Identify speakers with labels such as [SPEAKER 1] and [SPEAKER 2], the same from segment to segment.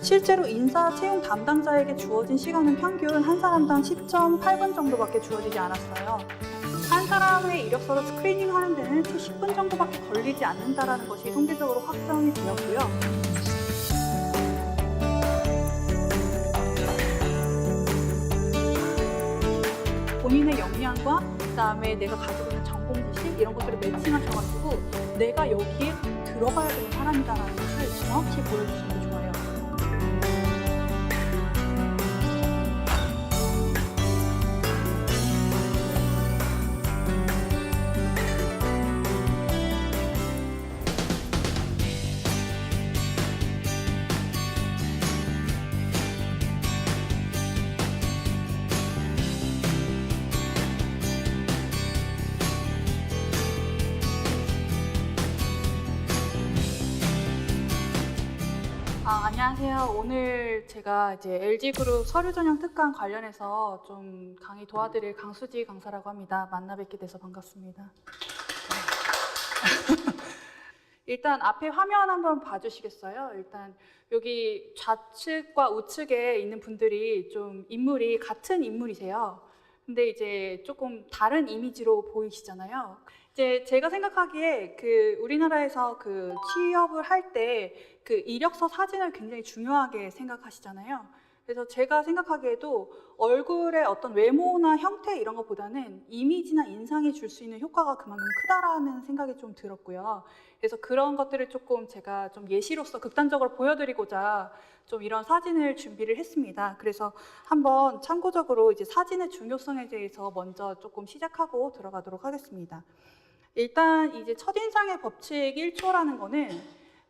[SPEAKER 1] 실제로 인사 채용 담당자에게 주어진 시간은 평균 한 사람당 10.8분 정도밖에 주어지지 않았어요. 한 사람의 이력서를 스크리닝하는 데는 채 10분 정도밖에 걸리지 않는다는 것이 통계적으로 확정이 되었고요. 본인의 역량과 그다음에 내가 가지고 있는 전공 지식 이런 것들을 매칭하셔가지고 내가 여기에 들어가야 되는 사람이다라는 것을 정확히 보여주시는 게 좋아요. 안녕하세요. 오늘 제가 이제 LG그룹 서류전형 특강 관련해서 좀 강의 도와드릴 강수지 강사라고 합니다. 만나 뵙게 돼서 반갑습니다. 일단 앞에 화면 한번 봐주시겠어요? 일단 여기 좌측과 우측에 있는 분들이 좀 인물이 같은 인물이세요. 근데 이제 조금 다른 이미지로 보이시잖아요. 이제 제가 생각하기에 우리나라에서 취업을 할 때 이력서 사진을 굉장히 중요하게 생각하시잖아요. 그래서 제가 생각하기에도 얼굴의 어떤 외모나 형태 이런 것보다는 이미지나 인상이 줄 수 있는 효과가 그만큼 크다라는 생각이 좀 들었고요. 그래서 그런 것들을 조금 제가 좀 예시로서 극단적으로 보여드리고자 좀 이런 사진을 준비를 했습니다. 그래서 한번 참고적으로 이제 사진의 중요성에 대해서 먼저 조금 시작하고 들어가도록 하겠습니다. 일단 이제 첫인상의 법칙 1초라는 거는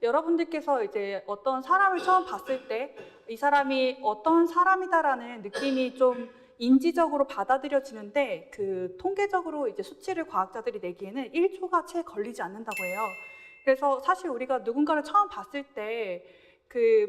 [SPEAKER 1] 여러분들께서 이제 어떤 사람을 처음 봤을 때 이 사람이 어떤 사람이다라는 느낌이 좀 인지적으로 받아들여지는데 통계적으로 이제 수치를 과학자들이 내기에는 1초가 채 걸리지 않는다고 해요. 그래서 사실 우리가 누군가를 처음 봤을 때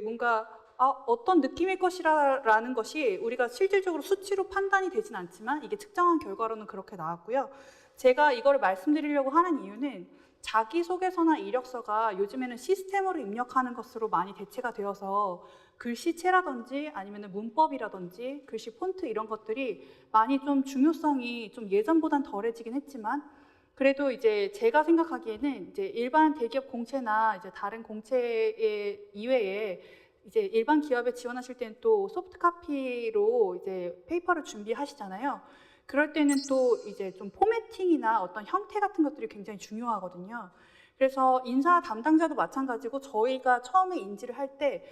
[SPEAKER 1] 뭔가 어떤 느낌일 것이라는 것이 우리가 실질적으로 수치로 판단이 되진 않지만 이게 측정한 결과로는 그렇게 나왔고요. 제가 이거를 말씀드리려고 하는 이유는 자기소개서나 이력서가 요즘에는 시스템으로 입력하는 것으로 많이 대체가 되어서 글씨체라든지 아니면 문법이라든지 글씨 폰트 이런 것들이 많이 좀 중요성이 좀 예전보단 덜해지긴 했지만 그래도 이제 제가 생각하기에는 이제 일반 대기업 공채나 이제 다른 공채 이외에 이제 일반 기업에 지원하실 때는 또 소프트 카피로 이제 페이퍼를 준비하시잖아요. 그럴 때는 또 이제 좀 포매팅이나 어떤 형태 같은 것들이 굉장히 중요하거든요. 그래서 인사 담당자도 마찬가지고 저희가 처음에 인지를 할 때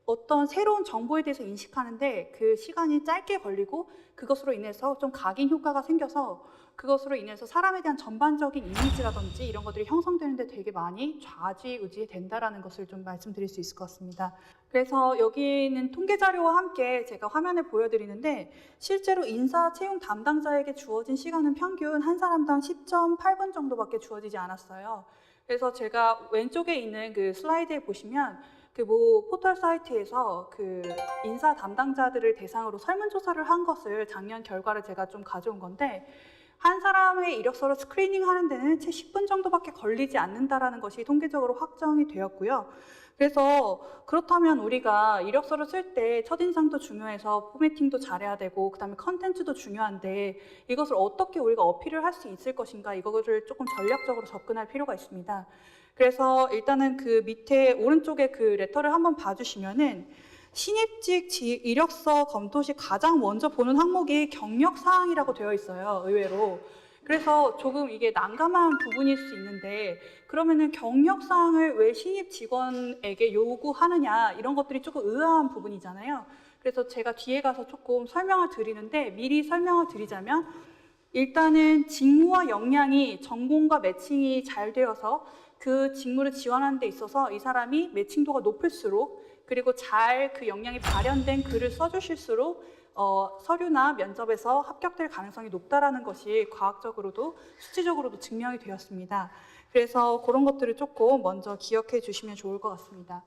[SPEAKER 1] 어떤 새로운 정보에 대해서 인식하는데 그 시간이 짧게 걸리고 그것으로 인해서 좀 각인 효과가 생겨서 그것으로 인해서 사람에 대한 전반적인 이미지라든지 이런 것들이 형성되는데 되게 많이 좌지우지 된다라는 것을 좀 말씀드릴 수 있을 것 같습니다. 그래서 여기는 통계 자료와 함께 제가 화면에 보여드리는데 실제로 인사 채용 담당자에게 주어진 시간은 평균 한 사람당 10.8분 정도밖에 주어지지 않았어요. 그래서 제가 왼쪽에 있는 슬라이드에 보시면 모 포털 사이트에서 인사 담당자들을 대상으로 설문조사를 한 것을 작년 결과를 제가 좀 가져온 건데 한 사람의 이력서를 스크리닝하는 데는 채 10분 정도밖에 걸리지 않는다는 것이 통계적으로 확정이 되었고요. 그래서 그렇다면 우리가 이력서를 쓸 때 첫인상도 중요해서 포매팅도 잘해야 되고 그다음에 컨텐츠도 중요한데 이것을 어떻게 우리가 어필을 할 수 있을 것인가 이거를 조금 전략적으로 접근할 필요가 있습니다. 그래서 일단은 밑에 오른쪽에 레터를 한번 봐주시면은 신입직 이력서 검토 시 가장 먼저 보는 항목이 경력사항이라고 되어 있어요, 의외로. 그래서 조금 이게 난감한 부분일 수 있는데 그러면은 경력사항을 왜 신입 직원에게 요구하느냐 이런 것들이 조금 의아한 부분이잖아요. 그래서 제가 뒤에 가서 조금 설명을 드리는데 미리 설명을 드리자면 일단은 직무와 역량이 전공과 매칭이 잘 되어서 그 직무를 지원하는 데 있어서 이 사람이 매칭도가 높을수록 그리고 잘 역량이 발현된 글을 써주실수록 서류나 면접에서 합격될 가능성이 높다라는 것이 과학적으로도 수치적으로도 증명이 되었습니다. 그래서 그런 것들을 조금 먼저 기억해 주시면 좋을 것 같습니다.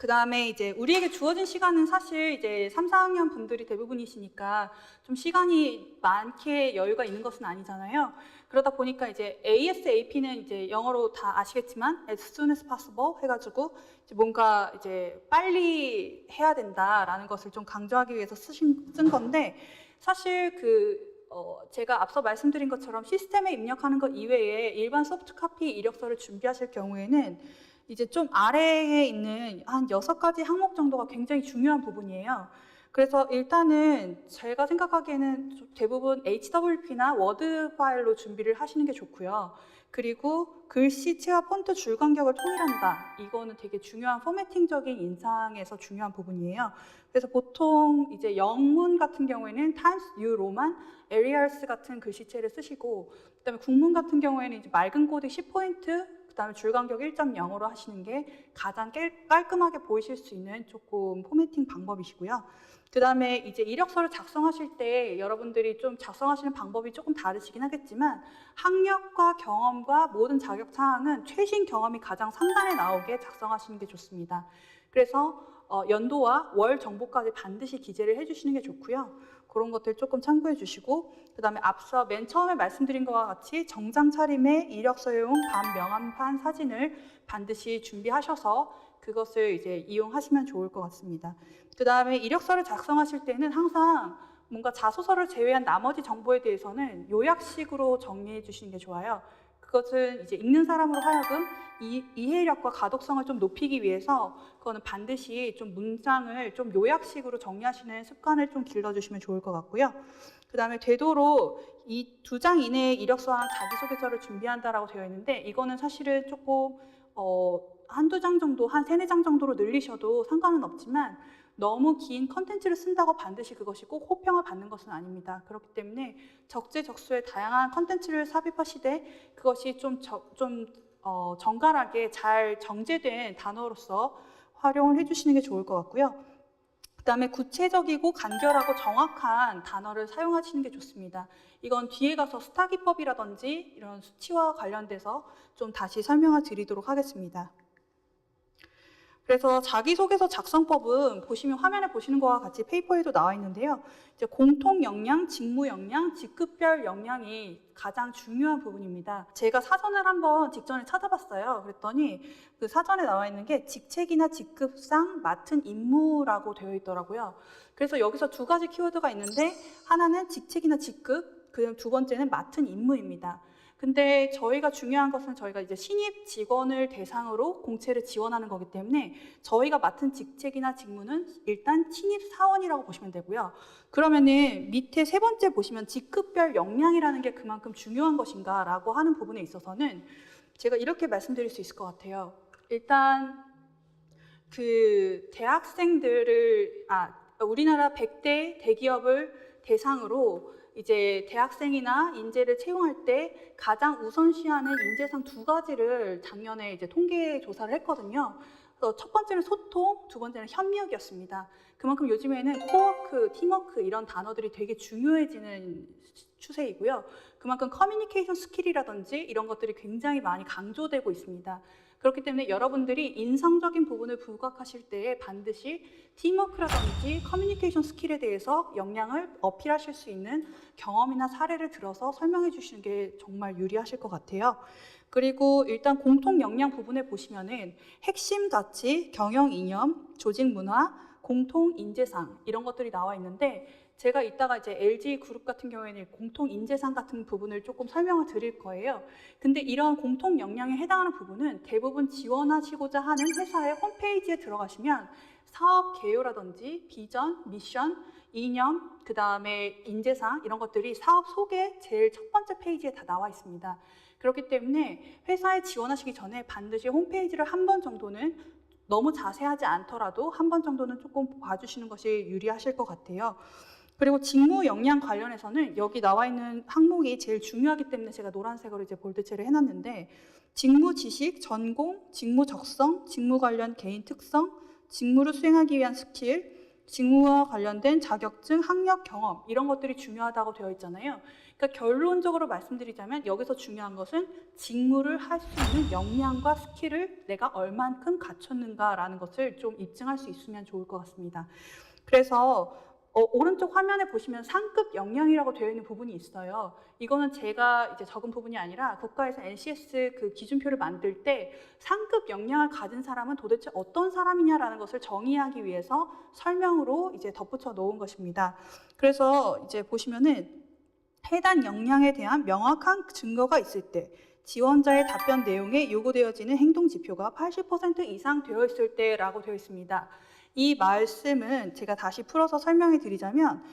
[SPEAKER 1] 그다음에 이제 우리에게 주어진 시간은 사실 이제 3, 4학년 분들이 대부분이시니까 좀 시간이 많게 여유가 있는 것은 아니잖아요. 그러다 보니까 이제 ASAP는 이제 영어로 다 아시겠지만 as soon as possible 해가지고 이제 뭔가 이제 빨리 해야 된다라는 것을 좀 강조하기 위해서 쓴 건데 사실 제가 앞서 말씀드린 것처럼 시스템에 입력하는 것 이외에 일반 소프트카피 이력서를 준비하실 경우에는 이제 좀 아래에 있는 한 6가지 항목 정도가 굉장히 중요한 부분이에요. 그래서 일단은 제가 생각하기에는 대부분 HWP나 워드 파일로 준비를 하시는 게 좋고요. 그리고 글씨체와 폰트 줄 간격을 통일한다. 이거는 되게 중요한 포매팅적인 인상에서 중요한 부분이에요. 그래서 보통 이제 영문 같은 경우에는 Times New Roman, Arials 같은 글씨체를 쓰시고, 그다음에 국문 같은 경우에는 이제 맑은 코드 10포인트, 그다음에 줄 간격 1.0으로 하시는 게 가장 깔끔하게 보이실 수 있는 조금 포매팅 방법이시고요. 그다음에 이제 이력서를 작성하실 때 여러분들이 좀 작성하시는 방법이 조금 다르시긴 하겠지만 학력과 경험과 모든 자격 사항은 최신 경험이 가장 상단에 나오게 작성하시는 게 좋습니다. 그래서 연도와 월 정보까지 반드시 기재를 해주시는 게 좋고요. 그런 것들 조금 참고해 주시고, 그 다음에 앞서 맨 처음에 말씀드린 것과 같이 정장 차림의 이력서용 반명함판 사진을 반드시 준비하셔서 그것을 이제 이용하시면 좋을 것 같습니다. 그 다음에 이력서를 작성하실 때는 항상 뭔가 자소서를 제외한 나머지 정보에 대해서는 요약식으로 정리해 주시는 게 좋아요. 그것은 이제 읽는 사람으로 하여금 이해력과 가독성을 좀 높이기 위해서 그거는 반드시 좀 문장을 좀 요약식으로 정리하시는 습관을 좀 길러주시면 좋을 것 같고요. 그 다음에 되도록 이 2장 이내에 이력서와 자기소개서를 준비한다라고 되어 있는데 이거는 사실은 조금 한두 장 정도, 한 3, 4장 정도로 늘리셔도 상관은 없지만 너무 긴 컨텐츠를 쓴다고 반드시 그것이 꼭 호평을 받는 것은 아닙니다. 그렇기 때문에 적재적소에 다양한 컨텐츠를 삽입하시되 그것이 좀 정갈하게 잘 정제된 단어로서 활용을 해주시는 게 좋을 것 같고요. 그 다음에 구체적이고 간결하고 정확한 단어를 사용하시는 게 좋습니다. 이건 뒤에 가서 스타기법이라든지 이런 수치와 관련돼서 좀 다시 설명을 드리도록 하겠습니다. 그래서 자기소개서 작성법은 보시면 화면에 보시는 것과 같이 페이퍼에도 나와 있는데요. 이제 공통 역량, 직무 역량, 직급별 역량이 가장 중요한 부분입니다. 제가 사전을 한번 직전에 찾아봤어요. 그랬더니 그 사전에 나와 있는 게 직책이나 직급상 맡은 임무라고 되어 있더라고요. 그래서 여기서 2가지 키워드가 있는데 하나는 직책이나 직급, 그다음 2번째는 맡은 임무입니다. 근데 저희가 중요한 것은 저희가 이제 신입 직원을 대상으로 공채를 지원하는 거기 때문에 저희가 맡은 직책이나 직무는 일단 신입 사원이라고 보시면 되고요. 그러면은 밑에 3번째 보시면 직급별 역량이라는 게 그만큼 중요한 것인가 라고 하는 부분에 있어서는 제가 이렇게 말씀드릴 수 있을 것 같아요. 일단 우리나라 100대 대기업을 대상으로 이제 대학생이나 인재를 채용할 때 가장 우선시하는 인재상 2가지를 작년에 이제 통계 조사를 했거든요. 첫 번째는 소통, 2번째는 협력이었습니다. 그만큼 요즘에는 코워크, 팀워크 이런 단어들이 되게 중요해지는 추세이고요. 그만큼 커뮤니케이션 스킬이라든지 이런 것들이 굉장히 많이 강조되고 있습니다. 그렇기 때문에 여러분들이 인성적인 부분을 부각하실 때 반드시 팀워크라든지 커뮤니케이션 스킬에 대해서 역량을 어필하실 수 있는 경험이나 사례를 들어서 설명해 주시는 게 정말 유리하실 것 같아요. 그리고 일단 공통 역량 부분에 보시면은 핵심 가치, 경영 이념, 조직 문화, 공통 인재상 이런 것들이 나와 있는데 제가 이따가 이제 LG 그룹 같은 경우에는 공통 인재상 같은 부분을 조금 설명을 드릴 거예요. 근데 이런 공통 역량에 해당하는 부분은 대부분 지원하시고자 하는 회사의 홈페이지에 들어가시면 사업 개요라든지 비전, 미션, 이념, 그 다음에 인재상 이런 것들이 사업 소개 제일 첫 번째 페이지에 다 나와 있습니다. 그렇기 때문에 회사에 지원하시기 전에 반드시 홈페이지를 한 번 정도는 너무 자세하지 않더라도 한 번 정도는 조금 봐주시는 것이 유리하실 것 같아요. 그리고 직무 역량 관련해서는 여기 나와 있는 항목이 제일 중요하기 때문에 제가 노란색으로 이제 볼드체를 해놨는데 직무 지식, 전공, 직무 적성, 직무 관련 개인 특성, 직무를 수행하기 위한 스킬, 직무와 관련된 자격증, 학력, 경험 이런 것들이 중요하다고 되어 있잖아요. 그러니까 결론적으로 말씀드리자면 여기서 중요한 것은 직무를 할 수 있는 역량과 스킬을 내가 얼만큼 갖췄는가라는 것을 좀 입증할 수 있으면 좋을 것 같습니다. 그래서 오른쪽 화면에 보시면 상급 역량이라고 되어 있는 부분이 있어요. 이거는 제가 이제 적은 부분이 아니라 국가에서 NCS 그 기준표를 만들 때 상급 역량을 가진 사람은 도대체 어떤 사람이냐라는 것을 정의하기 위해서 설명으로 이제 덧붙여 놓은 것입니다. 그래서 이제 보시면은 해당 역량에 대한 명확한 증거가 있을 때 지원자의 답변 내용에 요구되어지는 행동 지표가 80% 이상 되어 있을 때라고 되어 있습니다. 이 말씀은 제가 다시 풀어서 설명해 드리자면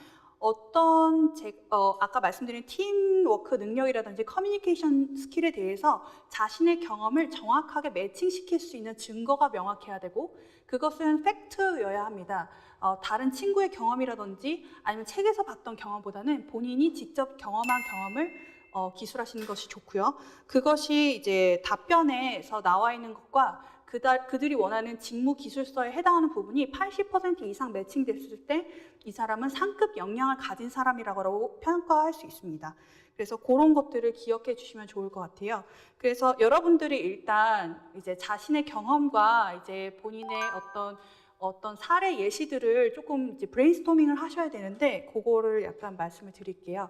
[SPEAKER 1] 아까 말씀드린 팀워크 능력이라든지 커뮤니케이션 스킬에 대해서 자신의 경험을 정확하게 매칭시킬 수 있는 증거가 명확해야 되고 그것은 팩트여야 합니다. 다른 친구의 경험이라든지 아니면 책에서 봤던 경험보다는 본인이 직접 경험한 경험을 기술하시는 것이 좋고요. 그것이 이제 답변에서 나와 있는 것과 그들이 원하는 직무 기술서에 해당하는 부분이 80% 이상 매칭됐을 때 이 사람은 상급 역량을 가진 사람이라고 평가할 수 있습니다. 그래서 그런 것들을 기억해 주시면 좋을 것 같아요. 그래서 여러분들이 일단 이제 자신의 경험과 이제 본인의 어떤 사례 예시들을 조금 이제 브레인스토밍을 하셔야 되는데 그거를 약간 말씀을 드릴게요.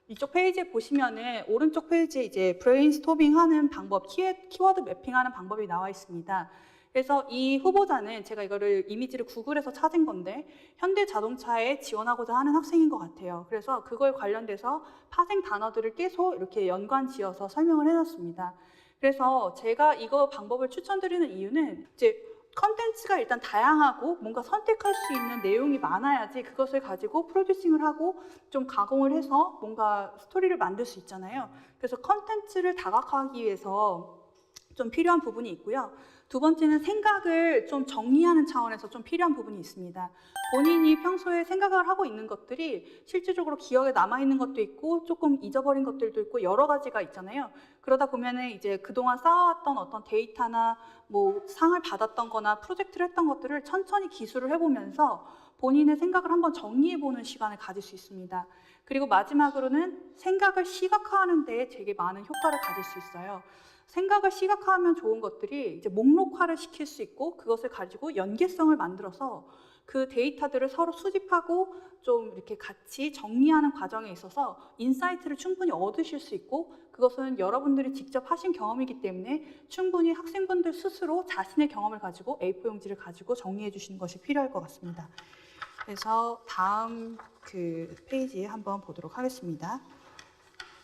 [SPEAKER 1] 이쪽 페이지에 보시면은 오른쪽 페이지에 이제 브레인스토밍 하는 방법, 키워드 매핑하는 방법이 나와 있습니다. 그래서 이 후보자는 제가 이거를 이미지를 구글에서 찾은 건데 현대자동차에 지원하고자 하는 학생인 것 같아요. 그래서 그거에 관련돼서 파생 단어들을 계속 이렇게 연관 지어서 설명을 해놨습니다. 그래서 제가 이거 방법을 추천드리는 이유는 이제 컨텐츠가 일단 다양하고 뭔가 선택할 수 있는 내용이 많아야지 그것을 가지고 프로듀싱을 하고 좀 가공을 해서 뭔가 스토리를 만들 수 있잖아요. 그래서 컨텐츠를 다각화하기 위해서 좀 필요한 부분이 있고요. 두 번째는 생각을 좀 정리하는 차원에서 좀 필요한 부분이 있습니다. 본인이 평소에 생각을 하고 있는 것들이 실질적으로 기억에 남아있는 것도 있고 조금 잊어버린 것들도 있고 여러 가지가 있잖아요. 그러다 보면은 이제 그동안 쌓아왔던 어떤 데이터나 뭐 상을 받았던 거나 프로젝트를 했던 것들을 천천히 기술을 해보면서 본인의 생각을 한번 정리해보는 시간을 가질 수 있습니다. 그리고 마지막으로는 생각을 시각화하는 데 되게 많은 효과를 가질 수 있어요. 생각을 시각화하면 좋은 것들이 이제 목록화를 시킬 수 있고 그것을 가지고 연계성을 만들어서 그 데이터들을 서로 수집하고 좀 이렇게 같이 정리하는 과정에 있어서 인사이트를 충분히 얻으실 수 있고 그것은 여러분들이 직접 하신 경험이기 때문에 충분히 학생분들 스스로 자신의 경험을 가지고 A4 용지를 가지고 정리해 주시는 것이 필요할 것 같습니다. 그래서 다음 그 페이지 한번 보도록 하겠습니다.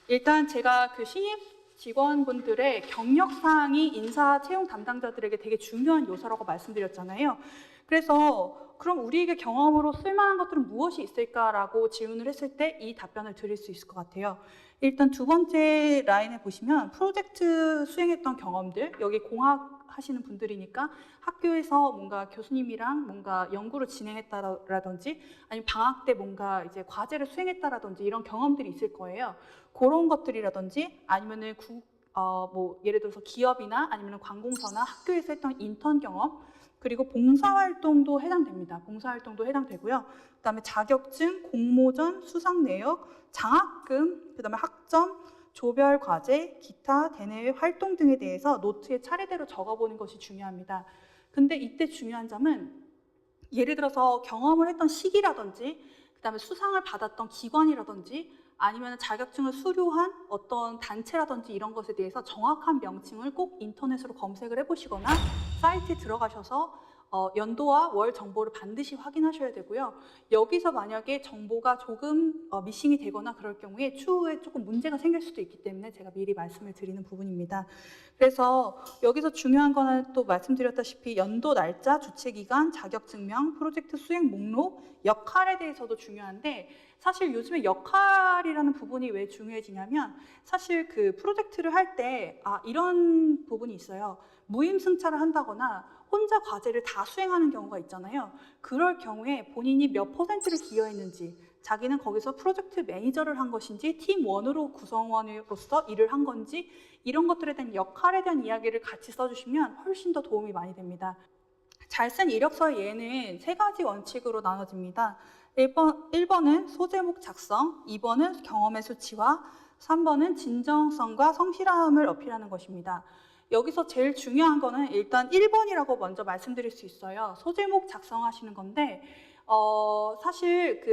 [SPEAKER 1] 일단 제가 그 신입 직원분들의 경력사항이 인사 채용 담당자들에게 되게 중요한 요소라고 말씀드렸잖아요. 그래서 그럼 우리에게 경험으로 쓸만한 것들은 무엇이 있을까라고 질문을 했을 때 이 답변을 드릴 수 있을 것 같아요. 일단 두 번째 라인에 보시면 프로젝트 수행했던 경험들, 여기 공학 하시는 분들이니까 학교에서 뭔가 교수님이랑 뭔가 연구를 진행했다라든지 아니면 방학 때 뭔가 이제 과제를 수행했다라든지 이런 경험들이 있을 거예요. 그런 것들이라든지 아니면은 뭐 예를 들어서 기업이나 아니면 관공서나 학교에서 했던 인턴 경험 그리고 봉사활동도 해당됩니다. 봉사활동도 해당되고요. 그다음에 자격증, 공모전, 수상 내역, 장학금, 그다음에 학점, 조별 과제, 기타 대내외 활동 등에 대해서 노트에 차례대로 적어보는 것이 중요합니다. 근데 이때 중요한 점은 예를 들어서 경험을 했던 시기라든지 그다음에 수상을 받았던 기관이라든지 아니면 자격증을 수료한 어떤 단체라든지 이런 것에 대해서 정확한 명칭을 꼭 인터넷으로 검색을 해보시거나 사이트에 들어가셔서 연도와 월 정보를 반드시 확인하셔야 되고요. 여기서 만약에 정보가 조금 미싱이 되거나 그럴 경우에 추후에 조금 문제가 생길 수도 있기 때문에 제가 미리 말씀을 드리는 부분입니다. 그래서 여기서 중요한 거는 또 말씀드렸다시피 연도 날짜, 주최기간, 자격증명, 프로젝트 수행 목록, 역할에 대해서도 중요한데 사실 요즘에 역할이라는 부분이 왜 중요해지냐면 사실 그 프로젝트를 할 때 이런 부분이 있어요. 무임승차를 한다거나 혼자 과제를 다 수행하는 경우가 있잖아요. 그럴 경우에 본인이 몇 %를 기여했는지 자기는 거기서 프로젝트 매니저를 한 것인지 팀원으로 구성원으로서 일을 한 건지 이런 것들에 대한 역할에 대한 이야기를 같이 써주시면 훨씬 더 도움이 많이 됩니다. 잘 쓴 이력서의 예는 세 가지 원칙으로 나눠집니다. 1번은 소제목 작성, 2번은 경험의 수치화, 3번은 진정성과 성실함을 어필하는 것입니다. 여기서 제일 중요한 거는 일단 1번이라고 먼저 말씀드릴 수 있어요. 소제목 작성하시는 건데 사실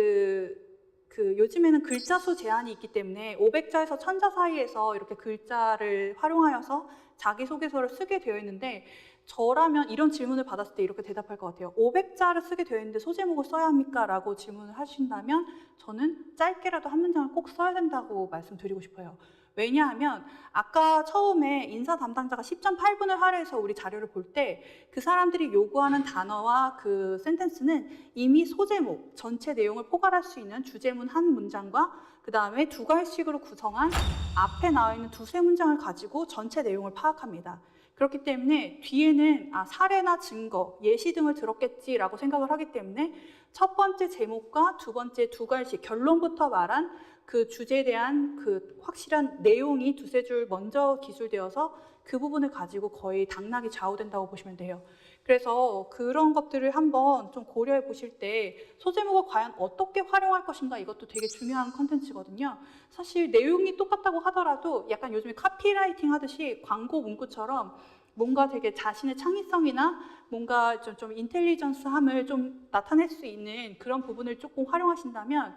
[SPEAKER 1] 요즘에는 글자 수 제한이 있기 때문에 500자에서 1000자 사이에서 이렇게 글자를 활용하여서 자기소개서를 쓰게 되어 있는데 저라면 이런 질문을 받았을 때 이렇게 대답할 것 같아요. 500자를 쓰게 되어 있는데 소제목을 써야 합니까? 라고 질문을 하신다면 저는 짧게라도 한 문장을 꼭 써야 된다고 말씀드리고 싶어요. 왜냐하면 아까 처음에 인사 담당자가 10.8분을 할애해서 우리 자료를 볼 때 그 사람들이 요구하는 단어와 그 센텐스는 이미 소제목, 전체 내용을 포괄할 수 있는 주제문 한 문장과 그 다음에 두 갈씩으로 구성한 앞에 나와 있는 두세 문장을 가지고 전체 내용을 파악합니다. 그렇기 때문에 뒤에는 사례나 증거, 예시 등을 들었겠지라고 생각을 하기 때문에 첫 번째 제목과 두 번째 두 갈씩, 결론부터 말한 그 주제에 대한 그 확실한 내용이 두세 줄 먼저 기술되어서 그 부분을 가지고 거의 당락이 좌우된다고 보시면 돼요. 그래서 그런 것들을 한번 좀 고려해 보실 때 소제목을 과연 어떻게 활용할 것인가 이것도 되게 중요한 컨텐츠거든요. 사실 내용이 똑같다고 하더라도 약간 요즘에 카피라이팅 하듯이 광고 문구처럼 뭔가 되게 자신의 창의성이나 뭔가 좀 인텔리전스함을 좀 나타낼 수 있는 그런 부분을 조금 활용하신다면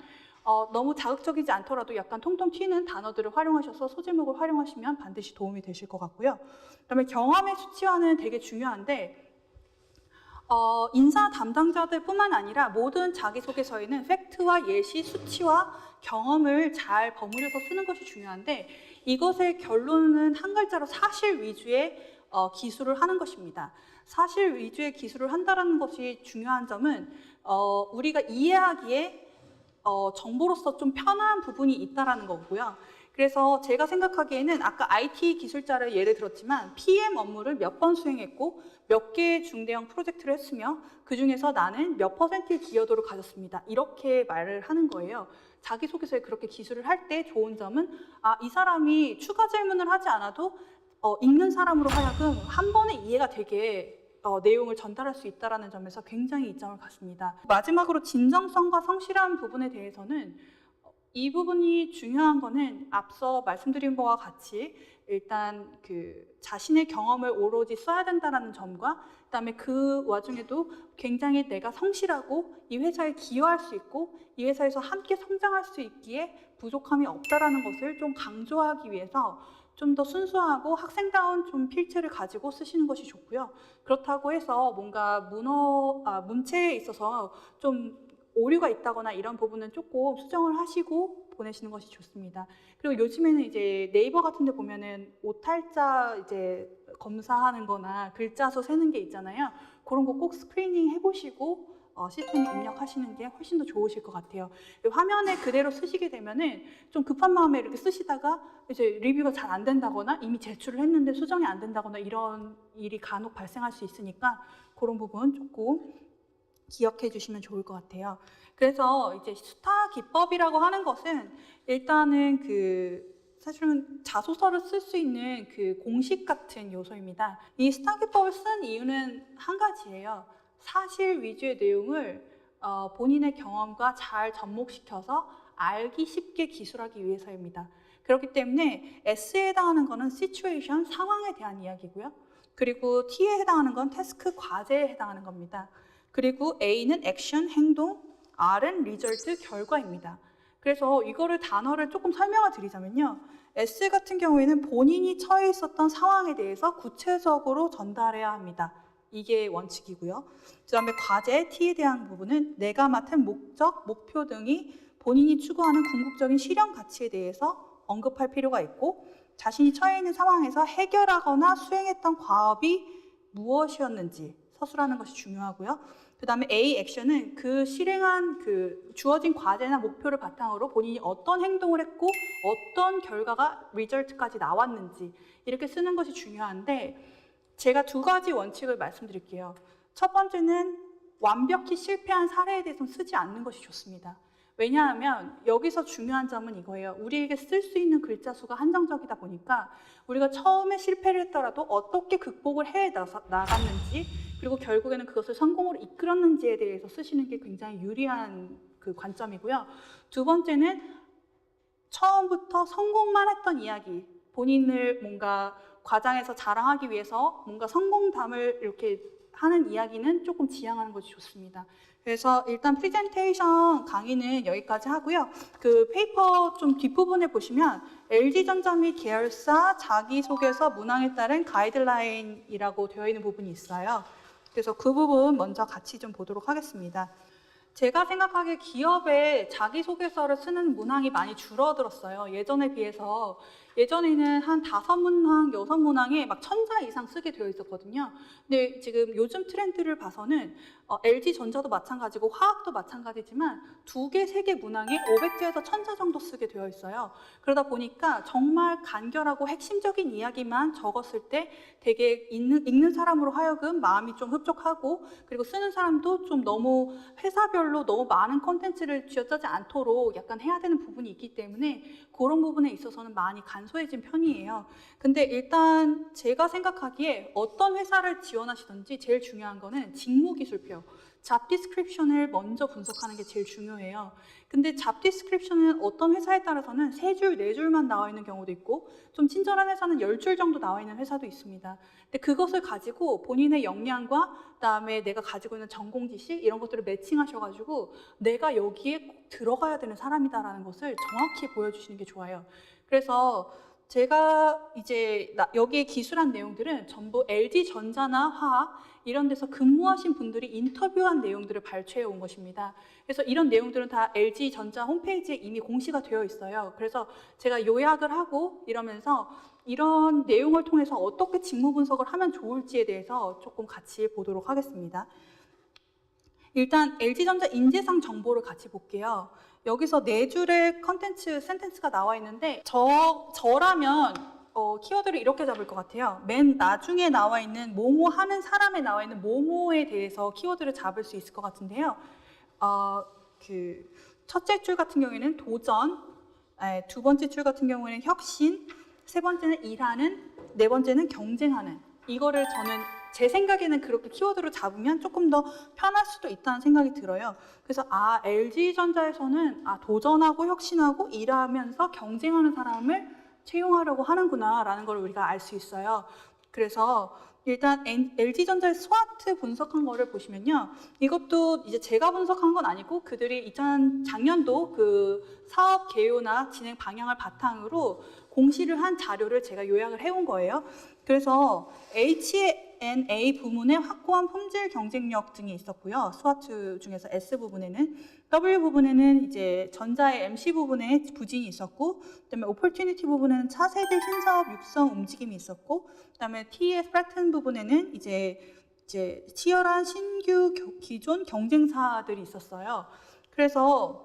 [SPEAKER 1] 너무 자극적이지 않더라도 약간 통통 튀는 단어들을 활용하셔서 소제목을 활용하시면 반드시 도움이 되실 것 같고요. 그다음에 경험의 수치화는 되게 중요한데 인사 담당자들 뿐만 아니라 모든 자기소개서에는 팩트와 예시, 수치와 경험을 잘 버무려서 쓰는 것이 중요한데 이것의 결론은 한 글자로 사실 위주의 기술을 하는 것입니다. 사실 위주의 기술을 한다는 것이 중요한 점은 우리가 이해하기에 정보로서 좀 편한 부분이 있다는 거고요. 그래서 제가 생각하기에는 아까 IT 기술자를 예를 들었지만 PM 업무를 몇 번 수행했고 몇 개의 중대형 프로젝트를 했으며 그중에서 나는 몇 퍼센트의 기여도를 가졌습니다. 이렇게 말을 하는 거예요. 자기소개서에 그렇게 기술을 할 때 좋은 점은 이 사람이 추가 질문을 하지 않아도 읽는 사람으로 하여금 한 번에 이해가 되게 내용을 전달할 수 있다는 점에서 굉장히 이점을 갖습니다. 마지막으로 진정성과 성실한 부분에 대해서는 이 부분이 중요한 거는 앞서 말씀드린 바와 같이 일단 자신의 경험을 오로지 써야 된다는 점과 그다음에 그 와중에도 굉장히 내가 성실하고 이 회사에 기여할 수 있고 이 회사에서 함께 성장할 수 있기에 부족함이 없다라는 것을 좀 강조하기 위해서 좀 더 순수하고 학생다운 좀 필체를 가지고 쓰시는 것이 좋고요. 그렇다고 해서 뭔가 문체에 있어서 좀 오류가 있다거나 이런 부분은 조금 수정을 하시고 보내시는 것이 좋습니다. 그리고 요즘에는 이제 네이버 같은 데 보면은 오탈자 이제 검사하는 거나 글자 수 세는 게 있잖아요. 그런 거 꼭 스크리닝 해보시고 시스템에 입력하시는 게 훨씬 더 좋으실 것 같아요. 화면에 그대로 쓰시게 되면은 좀 급한 마음에 이렇게 쓰시다가 이제 리뷰가 잘 안 된다거나 이미 제출을 했는데 수정이 안 된다거나 이런 일이 간혹 발생할 수 있으니까 그런 부분 조금 기억해 주시면 좋을 것 같아요. 그래서 이제 스타 기법이라고 하는 것은 일단은 사실은 자소서를 쓸 수 있는 공식 같은 요소입니다. 이 스타 기법을 쓴 이유는 한 가지예요. 사실 위주의 내용을 본인의 경험과 잘 접목시켜서 알기 쉽게 기술하기 위해서입니다. 그렇기 때문에 S에 해당하는 것은 situation, 상황에 대한 이야기고요. 그리고 T에 해당하는 건 태스크, 과제에 해당하는 겁니다. 그리고 A는 액션, 행동, R은 리절트, 결과입니다. 그래서 이거를 단어를 조금 설명을 드리자면요. S 같은 경우에는 본인이 처해 있었던 상황에 대해서 구체적으로 전달해야 합니다. 이게 원칙이고요. 그 다음에 과제, T에 대한 부분은 내가 맡은 목적, 목표 등이 본인이 추구하는 궁극적인 실현 가치에 대해서 언급할 필요가 있고 자신이 처해 있는 상황에서 해결하거나 수행했던 과업이 무엇이었는지 서술하는 것이 중요하고요. 그 다음에 A 액션은 실행한 주어진 과제나 목표를 바탕으로 본인이 어떤 행동을 했고 어떤 결과가 리절트까지 나왔는지 이렇게 쓰는 것이 중요한데 제가 두 가지 원칙을 말씀드릴게요. 첫 번째는 완벽히 실패한 사례에 대해서는 쓰지 않는 것이 좋습니다. 왜냐하면 여기서 중요한 점은 이거예요. 우리에게 쓸 수 있는 글자 수가 한정적이다 보니까 우리가 처음에 실패를 했더라도 어떻게 극복을 해 나갔는지 그리고 결국에는 그것을 성공으로 이끌었는지에 대해서 쓰시는 게 굉장히 유리한 그 관점이고요. 두 번째는 처음부터 성공만 했던 이야기, 본인을 뭔가 과장해서 자랑하기 위해서 뭔가 성공담을 이렇게 하는 이야기는 조금 지양하는 것이 좋습니다. 그래서 일단 프레젠테이션 강의는 여기까지 하고요. 그 페이퍼 좀 뒷부분에 보시면 LG전자 및 계열사 자기소개서 문항에 따른 가이드라인이라고 되어 있는 부분이 있어요. 그래서 그 부분 먼저 같이 좀 보도록 하겠습니다. 제가 생각하기에 기업에 자기소개서를 쓰는 문항이 많이 줄어들었어요. 예전에 비해서. 예전에는 한 5문항, 6문항에 막 1000자 이상 쓰게 되어 있었거든요. 근데 지금 요즘 트렌드를 봐서는 LG전자도 마찬가지고 화학도 마찬가지지만 2개, 3개 문항에 500자에서 1000자 정도 쓰게 되어 있어요. 그러다 보니까 정말 간결하고 핵심적인 이야기만 적었을 때 되게 읽는 사람으로 하여금 마음이 좀 흡족하고, 그리고 쓰는 사람도 좀 너무 회사별로 너무 많은 콘텐츠를 쥐어짜지 않도록 약간 해야 되는 부분이 있기 때문에 그런 부분에 있어서는 많이 간소해진 편이에요. 근데 일단 제가 생각하기에 어떤 회사를 지원하시든지 제일 중요한 거는 직무기술표, 잡 디스크립션을 먼저 분석하는 게 제일 중요해요. 근데 잡 디스크립션은 어떤 회사에 따라서는 3줄, 4줄만 나와 있는 경우도 있고, 좀 친절한 회사는 10줄 정도 나와 있는 회사도 있습니다. 근데 그것을 가지고 본인의 역량과 그다음에 내가 가지고 있는 전공 지식 이런 것들을 매칭하셔가지고 내가 여기에 꼭 들어가야 되는 사람이다라는 것을 정확히 보여주시는 게 좋아요. 그래서 제가 이제 여기에 기술한 내용들은 전부 LG전자나 화학 이런 데서 근무하신 분들이 인터뷰한 내용들을 발췌해 온 것입니다. 그래서 이런 내용들은 다 LG전자 홈페이지에 이미 공시가 되어 있어요. 그래서 제가 요약을 하고 이러면서 이런 내용을 통해서 어떻게 직무 분석을 하면 좋을지에 대해서 조금 같이 보도록 하겠습니다. 일단 LG전자 인재상 정보를 같이 볼게요. 여기서 4줄의 컨텐츠, 센텐스가 나와 있는데 저라면 키워드를 이렇게 잡을 것 같아요. 맨 나중에 나와 있는 뭐뭐 하는 사람에 나와 있는 뭐뭐에 대해서 키워드를 잡을 수 있을 것 같은데요. 그 첫째 줄 같은 경우에는 도전, 두 번째 줄 같은 경우에는 혁신, 세 번째는 일하는, 네 번째는 경쟁하는. 이거를 저는 제 생각에는 그렇게 키워드로 잡으면 조금 더 편할 수도 있다는 생각이 들어요. 그래서 LG전자에서는 도전하고 혁신하고 일하면서 경쟁하는 사람을 채용하려고 하는구나 라는 걸 우리가 알 수 있어요. 그래서 일단 LG전자의 스와트 분석한 거를 보시면요. 이것도 이제 제가 분석한 건 아니고 그들이 작년도 그 사업 개요나 진행 방향을 바탕으로 공시를 한 자료를 제가 요약을 해온 거예요. 그래서 H&A 부문에 확고한 품질 경쟁력 등이 있었고요. 스와트 중에서 S 부분에는, W 부분에는 이제 전자의 MC 부분에 부진이 있었고, 그다음에 오퍼튜니티 부분에는 차세대 신사업 육성 움직임이 있었고, 그다음에 T의 스프레튼 부분에는 이제 치열한 신규 기존 경쟁사들이 있었어요. 그래서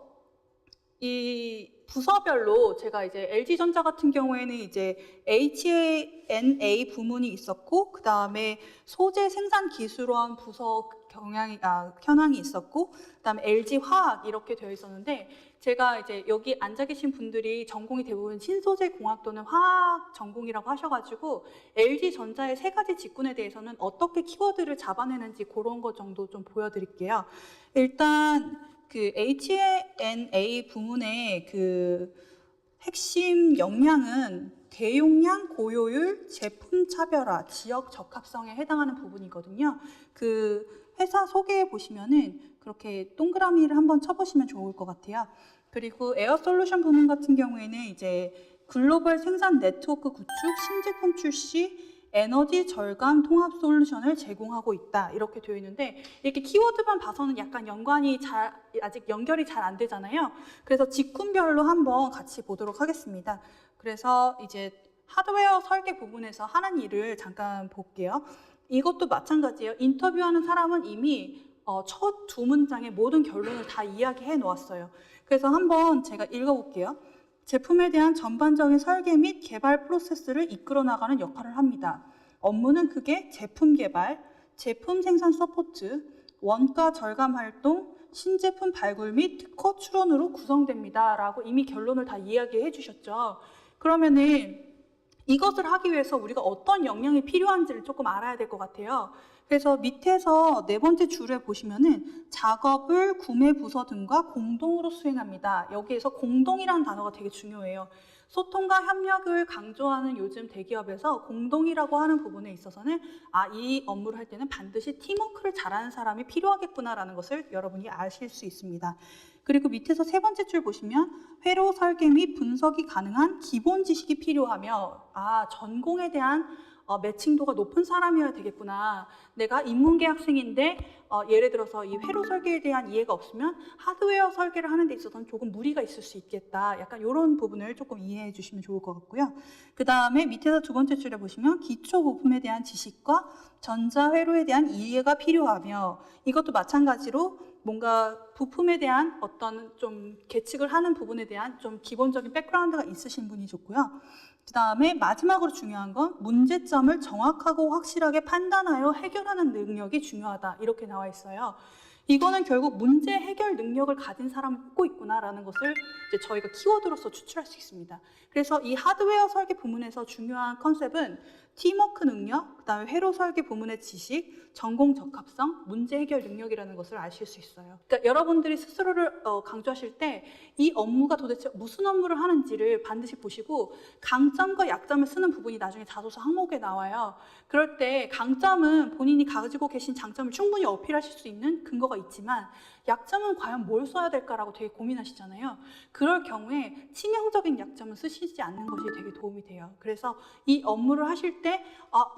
[SPEAKER 1] 이 부서별로 제가 이제 LG전자 같은 경우에는 이제 H&A 부문이 있었고, 그 다음에 소재 생산 기술원 부서 현황이 있었고, 그 다음에 LG화학 이렇게 되어 있었는데, 제가 이제 여기 앉아 계신 분들이 전공이 대부분 신소재 공학 또는 화학 전공이라고 하셔가지고 LG전자의 3가지 직군에 대해서는 어떻게 키워드를 잡아내는지 그런 것 정도 좀 보여드릴게요. 일단 그 H&A 부문의 그 핵심 역량은 대용량, 고효율, 제품 차별화, 지역 적합성에 해당하는 부분이거든요. 그 회사 소개에 보시면은 그렇게 동그라미를 한번 쳐보시면 좋을 것 같아요. 그리고 에어솔루션 부문 같은 경우에는 이제 글로벌 생산 네트워크 구축, 신제품 출시, 에너지 절감 통합 솔루션을 제공하고 있다 이렇게 되어 있는데, 이렇게 키워드만 봐서는 약간 아직 연결이 잘 안 되잖아요. 그래서 직군별로 한번 같이 보도록 하겠습니다. 그래서 이제 하드웨어 설계 부분에서 하는 일을 잠깐 볼게요. 이것도 마찬가지예요. 인터뷰하는 사람은 이미 첫 2문장의 모든 결론을 다 이야기해 놓았어요. 그래서 한번 제가 읽어볼게요. 제품에 대한 전반적인 설계 및 개발 프로세스를 이끌어 나가는 역할을 합니다. 업무는 크게 제품 개발, 제품 생산 서포트, 원가 절감 활동, 신제품 발굴 및 특허 출원으로 구성됩니다. 라고 이미 결론을 다 이야기해 주셨죠. 그러면은 이것을 하기 위해서 우리가 어떤 역량이 필요한지를 조금 알아야 될 것 같아요. 그래서 밑에서 네 번째 줄에 보시면은 작업을 구매 부서 등과 공동으로 수행합니다. 여기에서 공동이라는 단어가 되게 중요해요. 소통과 협력을 강조하는 요즘 대기업에서 공동이라고 하는 부분에 있어서는 이 업무를 할 때는 반드시 팀워크를 잘하는 사람이 필요하겠구나라는 것을 여러분이 아실 수 있습니다. 그리고 밑에서 세 번째 줄 보시면 회로 설계 및 분석이 가능한 기본 지식이 필요하며 전공에 대한 매칭도가 높은 사람이어야 되겠구나. 내가 인문계 학생인데 예를 들어서 이 회로 설계에 대한 이해가 없으면 하드웨어 설계를 하는 데 있어서는 조금 무리가 있을 수 있겠다. 약간 이런 부분을 조금 이해해 주시면 좋을 것 같고요. 그 다음에 밑에서 두 번째 줄에 보시면 기초 부품에 대한 지식과 전자회로에 대한 이해가 필요하며 이것도 마찬가지로 뭔가 부품에 대한 어떤 좀 계측을 하는 부분에 대한 좀 기본적인 백그라운드가 있으신 분이 좋고요. 그 다음에 마지막으로 중요한 건 문제점을 정확하고 확실하게 판단하여 해결하는 능력이 중요하다. 이렇게 나와 있어요. 이거는 결국 문제 해결 능력을 가진 사람을 뽑고 있구나라는 것을 이제 저희가 키워드로서 추출할 수 있습니다. 그래서 이 하드웨어 설계 부문에서 중요한 컨셉은 팀워크 능력, 그 다음에 회로 설계 부문의 지식, 전공 적합성, 문제 해결 능력이라는 것을 아실 수 있어요. 그러니까 여러분들이 스스로를 강조하실 때 이 업무가 도대체 무슨 업무를 하는지를 반드시 보시고 강점과 약점을 쓰는 부분이 나중에 자소서 항목에 나와요. 그럴 때 강점은 본인이 가지고 계신 장점을 충분히 어필하실 수 있는 근거가 있지만 약점은 과연 뭘 써야 될까라고 되게 고민하시잖아요. 그럴 경우에 치명적인 약점은 쓰시지 않는 것이 되게 도움이 돼요. 그래서 이 업무를 하실 때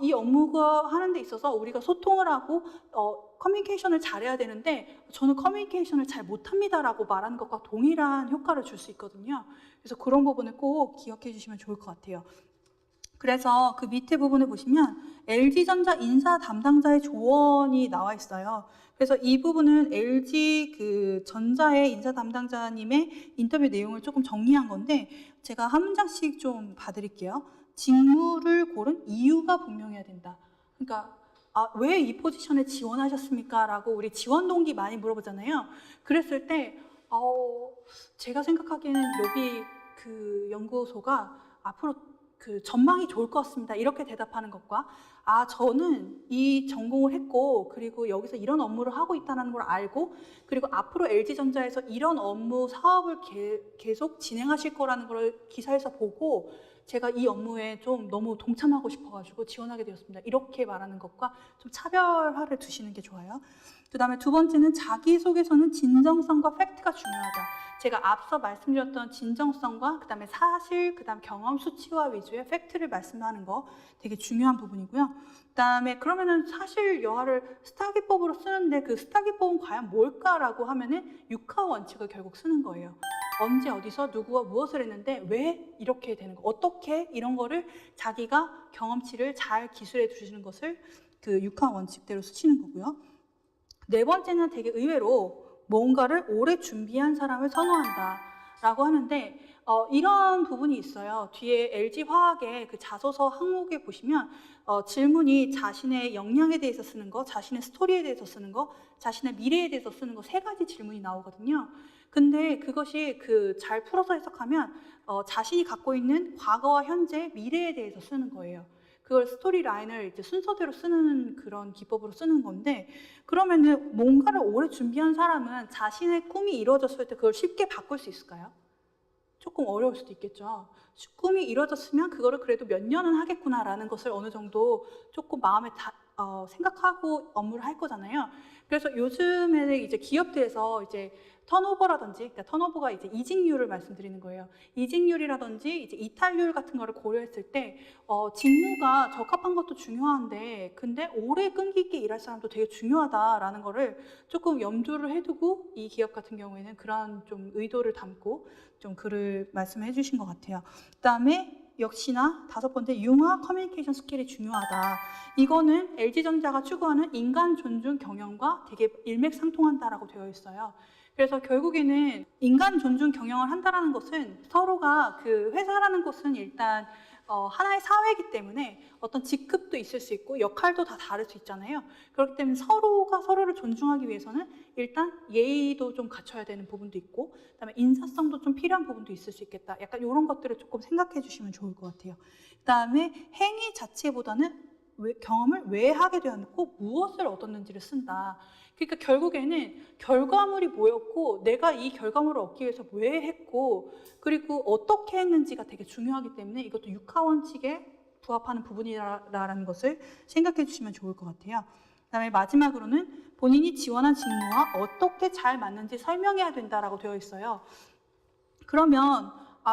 [SPEAKER 1] 이 업무가 하는 데 있어서 우리가 소통을 하고 커뮤니케이션을 잘해야 되는데 저는 커뮤니케이션을 잘 못합니다라고 말하는 것과 동일한 효과를 줄 수 있거든요. 그래서 그런 부분을 꼭 기억해 주시면 좋을 것 같아요. 그래서 그 밑에 부분에 보시면 LG전자 인사 담당자의 조언이 나와 있어요. 그래서 이 부분은 LG 그 전자의 인사 담당자님의 인터뷰 내용을 조금 정리한 건데 제가 한 문장씩 좀 봐드릴게요. 직무를 고른 이유가 분명해야 된다. 그러니까 왜 이 포지션에 지원하셨습니까? 라고 우리 지원 동기 많이 물어보잖아요. 그랬을 때 제가 생각하기에는 여기 그 연구소가 앞으로 그 전망이 좋을 것 같습니다. 이렇게 대답하는 것과 저는 이 전공을 했고 그리고 여기서 이런 업무를 하고 있다는 걸 알고 그리고 앞으로 LG전자에서 이런 업무 사업을 계속 진행하실 거라는 걸 기사에서 보고 제가 이 업무에 좀 너무 동참하고 싶어가지고 지원하게 되었습니다. 이렇게 말하는 것과 좀 차별화를 두시는 게 좋아요. 그 다음에 두 번째는 자기소개서는 진정성과 팩트가 중요하다. 제가 앞서 말씀드렸던 진정성과 그 다음에 사실, 그 다음 경험 수치화 위주의 팩트를 말씀하는 거 되게 중요한 부분이고요. 그 다음에 그러면은 사실 여하를 스타기법으로 쓰는데 그 스타기법은 과연 뭘까라고 하면은 육하 원칙을 결국 쓰는 거예요. 언제 어디서 누구와 무엇을 했는데 왜 이렇게 되는 거 어떻게 이런 거를 자기가 경험치를 잘 기술해 주시는 것을 그 육하 원칙대로 쓰시는 거고요. 네 번째는 되게 의외로 뭔가를 오래 준비한 사람을 선호한다 라고 하는데 이런 부분이 있어요. 뒤에 LG화학의 그 자소서 항목에 보시면 질문이 자신의 역량에 대해서 쓰는 거, 자신의 스토리에 대해서 쓰는 거, 자신의 미래에 대해서 쓰는 거 세 가지 질문이 나오거든요. 근데 그것이 그 잘 풀어서 해석하면 자신이 갖고 있는 과거와 현재, 미래에 대해서 쓰는 거예요. 그걸 스토리 라인을 이제 순서대로 쓰는 그런 기법으로 쓰는 건데 그러면은 뭔가를 오래 준비한 사람은 자신의 꿈이 이루어졌을 때 그걸 쉽게 바꿀 수 있을까요? 조금 어려울 수도 있겠죠. 꿈이 이루어졌으면 그거를 그래도 몇 년은 하겠구나라는 것을 어느 정도 조금 마음에 생각하고 업무를 할 거잖아요. 그래서 요즘에는 이제 기업들에서 이제 턴오버라든지, 그러니까 턴오버가 이제 이직률을 말씀드리는 거예요. 이직률이라든지 이제 이탈률 같은 거를 고려했을 때 직무가 적합한 것도 중요한데, 근데 오래 끈기 있게 일할 사람도 되게 중요하다라는 거를 조금 염두를 해두고 이 기업 같은 경우에는 그런 좀 의도를 담고 좀 글을 말씀해 주신 것 같아요. 그다음에 역시나 다섯 번째, 융화 커뮤니케이션 스킬이 중요하다. 이거는 LG전자가 추구하는 인간 존중 경영과 되게 일맥상통한다라고 되어 있어요. 그래서 결국에는 인간 존중 경영을 한다라는 것은 서로가 그 회사라는 것은 일단 하나의 사회이기 때문에 어떤 직급도 있을 수 있고 역할도 다 다를 수 있잖아요. 그렇기 때문에 서로가 서로를 존중하기 위해서는 일단 예의도 좀 갖춰야 되는 부분도 있고, 그다음에 인사성도 좀 필요한 부분도 있을 수 있겠다. 약간 이런 것들을 조금 생각해 주시면 좋을 것 같아요. 그다음에 행위 자체보다는 경험을 왜 하게 되었고 무엇을 얻었는지를 쓴다. 그러니까 결국에는 결과물이 뭐였고 내가 이 결과물을 얻기 위해서 왜 했고 그리고 어떻게 했는지가 되게 중요하기 때문에 이것도 육하 원칙에 부합하는 부분이라는 것을 생각해 주시면 좋을 것 같아요. 그다음에 마지막으로는 본인이 지원한 직무와 어떻게 잘 맞는지 설명해야 된다라고 되어 있어요. 그러면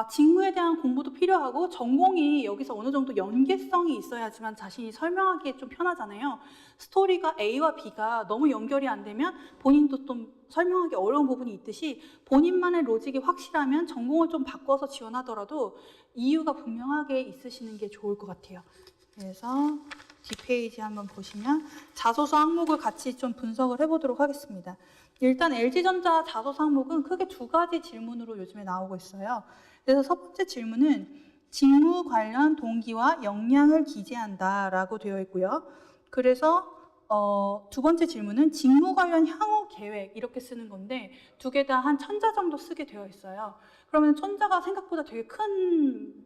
[SPEAKER 1] 직무에 대한 공부도 필요하고 전공이 여기서 어느 정도 연계성이 있어야지만 자신이 설명하기에 좀 편하잖아요. 스토리가 A와 B가 너무 연결이 안 되면 본인도 좀 설명하기 어려운 부분이 있듯이 본인만의 로직이 확실하면 전공을 좀 바꿔서 지원하더라도 이유가 분명하게 있으시는 게 좋을 것 같아요. 그래서 뒷페이지 한번 보시면 자소서 항목을 같이 좀 분석을 해보도록 하겠습니다. 일단 LG전자 자소서 항목은 크게 두 가지 질문으로 요즘에 나오고 있어요. 그래서 첫 번째 질문은 직무 관련 동기와 역량을 기재한다라고 되어 있고요. 그래서 두 번째 질문은 직무 관련 향후 계획 이렇게 쓰는 건데 두 개 다 한 1000자 정도 쓰게 되어 있어요. 그러면 1000자가 생각보다 되게 큰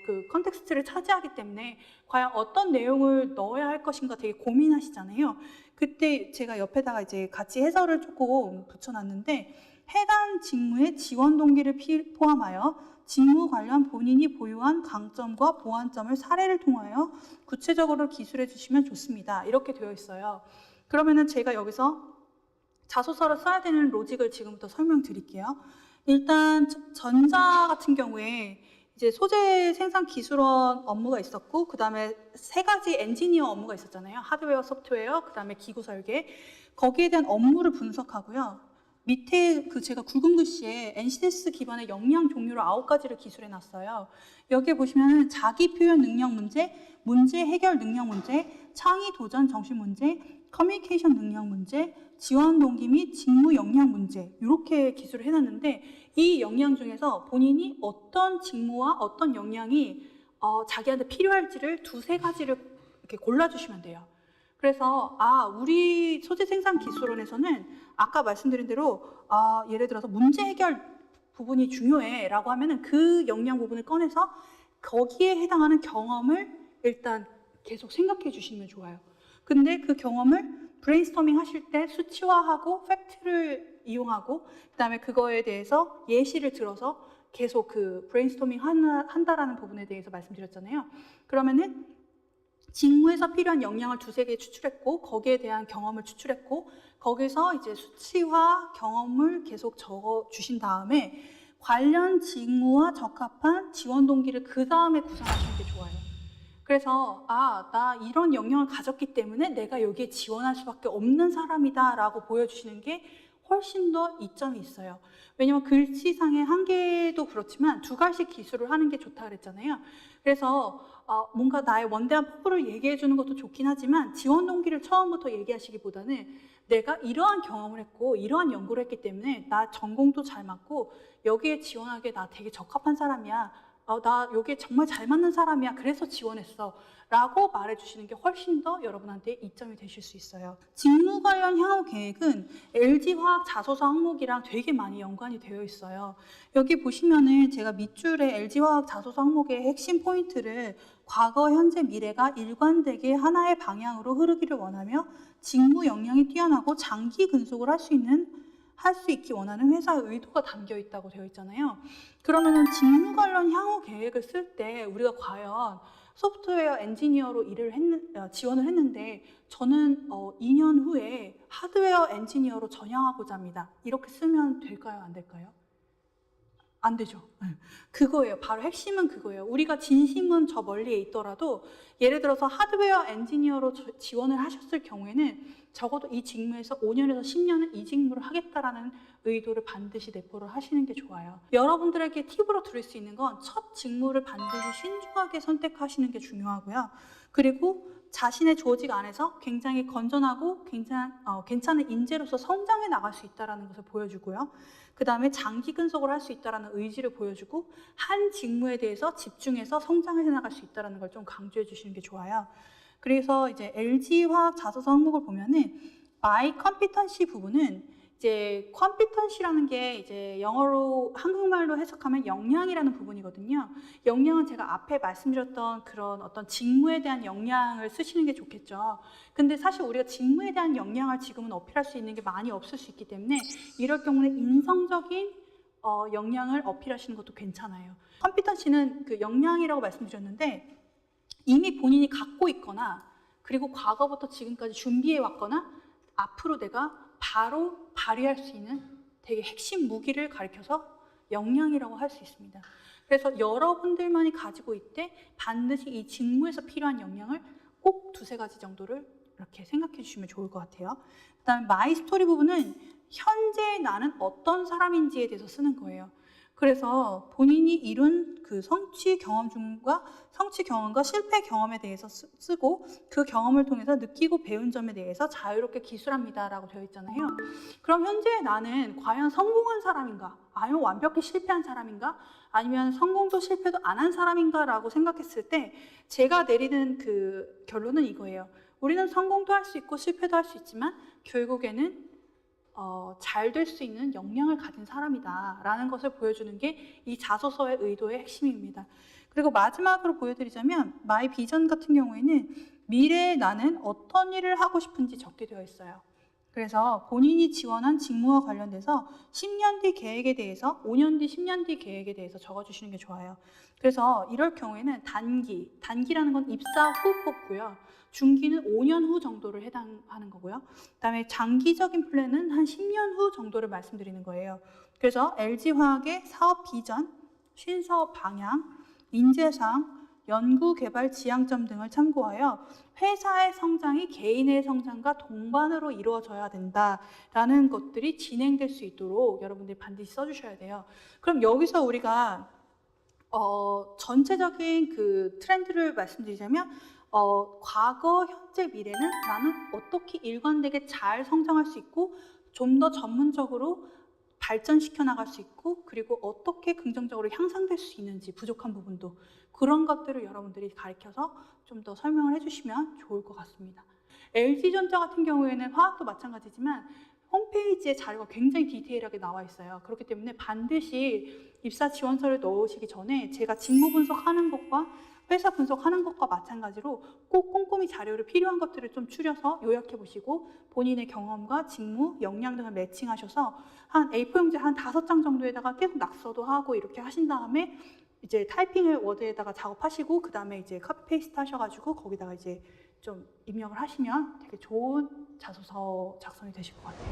[SPEAKER 1] 그 컨텍스트를 차지하기 때문에 과연 어떤 내용을 넣어야 할 것인가 되게 고민하시잖아요. 그때 제가 옆에다가 이제 같이 해설을 조금 붙여놨는데 해당 직무의 지원 동기를 포함하여 직무 관련 본인이 보유한 강점과 보완점을 사례를 통하여 구체적으로 기술해 주시면 좋습니다. 이렇게 되어 있어요. 그러면은 제가 여기서 자소서를 써야 되는 로직을 지금부터 설명드릴게요. 일단 전자 같은 경우에 이제 소재 생산 기술원 업무가 있었고 그 다음에 3가지 엔지니어 업무가 있었잖아요. 하드웨어, 소프트웨어, 그 다음에 기구 설계. 거기에 대한 업무를 분석하고요. 밑에 제가 굵은 글씨에 NCDS 기반의 역량 종류를 9가지를 기술해 놨어요. 여기에 보시면 자기 표현 능력 문제, 문제 해결 능력 문제, 창의 도전 정신 문제, 커뮤니케이션 능력 문제, 지원 동기 및 직무 역량 문제 이렇게 기술을 해놨는데 이 역량 중에서 본인이 어떤 직무와 어떤 역량이 자기한테 필요할지를 2-3가지를 이렇게 골라주시면 돼요. 그래서 우리 소재 생산 기술원에서는 아까 말씀드린 대로 예를 들어서 문제 해결 부분이 중요해 라고 하면은 그 역량 부분을 꺼내서 거기에 해당하는 경험을 일단 계속 생각해 주시면 좋아요. 근데 그 경험을 브레인스토밍 하실 때 수치화하고 팩트를 이용하고 그 다음에 그거에 대해서 예시를 들어서 계속 그 브레인스토밍 한다라는 부분에 대해서 말씀드렸잖아요. 그러면은 직무에서 필요한 역량을 2-3개 추출했고 거기에 대한 경험을 추출했고 거기서 이제 수치화 경험을 계속 적어 주신 다음에 관련 직무와 적합한 지원 동기를 그 다음에 구상하시는 게 좋아요. 그래서 나 이런 역량을 가졌기 때문에 내가 여기에 지원할 수밖에 없는 사람이다 라고 보여주시는 게 훨씬 더 이점이 있어요. 왜냐면 글씨상의 한계도 그렇지만 2가지 기술을 하는 게 좋다 그랬잖아요. 그래서 뭔가 나의 원대한 포부를 얘기해 주는 것도 좋긴 하지만 지원 동기를 처음부터 얘기하시기보다는 내가 이러한 경험을 했고 이러한 연구를 했기 때문에 나 전공도 잘 맞고 여기에 지원하기에 나 되게 적합한 사람이야. 나 여기에 정말 잘 맞는 사람이야. 그래서 지원했어. 라고 말해주시는 게 훨씬 더 여러분한테 이점이 되실 수 있어요. 직무 관련 향후 계획은 LG화학 자소서 항목이랑 되게 많이 연관이 되어 있어요. 여기 보시면은 제가 밑줄에 LG화학 자소서 항목의 핵심 포인트를 과거, 현재, 미래가 일관되게 하나의 방향으로 흐르기를 원하며 직무 역량이 뛰어나고 장기 근속을 할 수 있기 원하는 회사의 의도가 담겨 있다고 되어 있잖아요. 그러면은 직무 관련 향후 계획을 쓸 때 우리가 과연 소프트웨어 엔지니어로 지원을 했는데 저는 2년 후에 하드웨어 엔지니어로 전향하고자 합니다. 이렇게 쓰면 될까요? 안 될까요? 안 되죠. 그거예요. 바로 핵심은 그거예요. 우리가 진심은 저 멀리에 있더라도 예를 들어서 하드웨어 엔지니어로 지원을 하셨을 경우에는 적어도 이 직무에서 5년에서 10년은 이 직무를 하겠다라는 의도를 반드시 내포를 하시는 게 좋아요. 여러분들에게 팁으로 드릴 수 있는 건 첫 직무를 반드시 신중하게 선택하시는 게 중요하고요. 그리고 자신의 조직 안에서 굉장히 건전하고 괜찮은 인재로서 성장해 나갈 수 있다는 것을 보여주고요. 그 다음에 장기 근속을 할 수 있다는 의지를 보여주고 한 직무에 대해서 집중해서 성장해 나갈 수 있다는 걸 좀 강조해 주시는 게 좋아요. 그래서 이제 LG화학 자소서 항목을 보면은 My competency 부분은 이제 competency라는 게 이제 영어로 한국말로 해석하면 역량이라는 부분이거든요. 역량은 제가 앞에 말씀드렸던 그런 어떤 직무에 대한 역량을 쓰시는 게 좋겠죠. 근데 사실 우리가 직무에 대한 역량을 지금은 어필할 수 있는 게 많이 없을 수 있기 때문에 이럴 경우는 인성적인 역량을 어필하시는 것도 괜찮아요. competency는 그 역량이라고 말씀드렸는데 이미 본인이 갖고 있거나 그리고 과거부터 지금까지 준비해 왔거나 앞으로 내가 바로 발휘할 수 있는 되게 핵심 무기를 가리켜서 역량이라고 할 수 있습니다. 그래서 여러분들만이 가지고 있되 반드시 이 직무에서 필요한 역량을 꼭 두세 가지 정도를 이렇게 생각해 주시면 좋을 것 같아요. 그다음에 마이 스토리 부분은 현재 나는 어떤 사람인지에 대해서 쓰는 거예요. 그래서 본인이 이룬 그 성취 경험과 실패 경험에 대해서 쓰고 그 경험을 통해서 느끼고 배운 점에 대해서 자유롭게 기술합니다 라고 되어 있잖아요. 그럼 현재 나는 과연 성공한 사람인가? 아니면 완벽히 실패한 사람인가? 아니면 성공도 실패도 안 한 사람인가? 라고 생각했을 때 제가 내리는 그 결론은 이거예요. 우리는 성공도 할 수 있고 실패도 할 수 있지만 결국에는 잘 될 수 있는 역량을 가진 사람이다 라는 것을 보여주는 게 이 자소서의 의도의 핵심입니다. 그리고 마지막으로 보여드리자면 마이 비전 같은 경우에는 미래에 나는 어떤 일을 하고 싶은지 적게 되어 있어요. 그래서 본인이 지원한 직무와 관련돼서 10년 뒤 계획에 대해서 5년 뒤, 10년 뒤 계획에 대해서 적어주시는 게 좋아요. 그래서 이럴 경우에는 단기라는 건 입사 후 뽑고요. 중기는 5년 후 정도를 해당하는 거고요. 그다음에 장기적인 플랜은 한 10년 후 정도를 말씀드리는 거예요. 그래서 LG화학의 사업 비전, 신사업 방향, 인재상, 연구개발 지향점 등을 참고하여 회사의 성장이 개인의 성장과 동반으로 이루어져야 된다라는 것들이 진행될 수 있도록 여러분들이 반드시 써주셔야 돼요. 그럼 여기서 우리가 전체적인 그 트렌드를 말씀드리자면 과거, 현재, 미래는 나는 어떻게 일관되게 잘 성장할 수 있고 좀 더 전문적으로 발전시켜 나갈 수 있고 그리고 어떻게 긍정적으로 향상될 수 있는지 부족한 부분도 그런 것들을 여러분들이 가르쳐서 좀 더 설명을 해주시면 좋을 것 같습니다. LG전자 같은 경우에는 화학도 마찬가지지만 홈페이지에 자료가 굉장히 디테일하게 나와 있어요. 그렇기 때문에 반드시 입사 지원서를 넣으시기 전에 제가 직무 분석하는 것과 회사 분석하는 것과 마찬가지로 꼭 꼼꼼히 자료를 필요한 것들을 좀 추려서 요약해 보시고 본인의 경험과 직무, 역량 등을 매칭하셔서 한 A4 용지 한 5장 정도에다가 계속 낙서도 하고 이렇게 하신 다음에 이제 타이핑을 워드에다가 작업하시고 그 다음에 이제 카피 페이스트 하셔가지고 거기다가 이제 좀 입력을 하시면 되게 좋은 자소서 작성이 되실 것 같아요.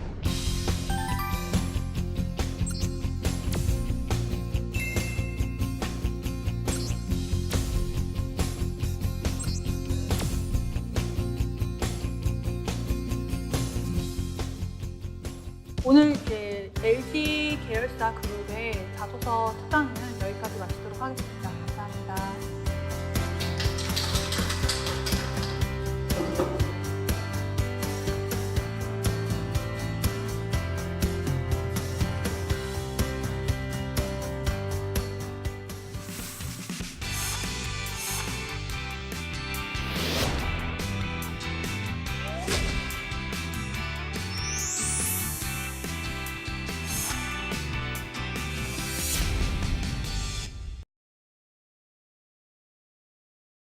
[SPEAKER 1] 오늘 이제 LG 계열사 그룹의 자소서 특강은 여기까지 마치도록 하겠습니다. 감사합니다.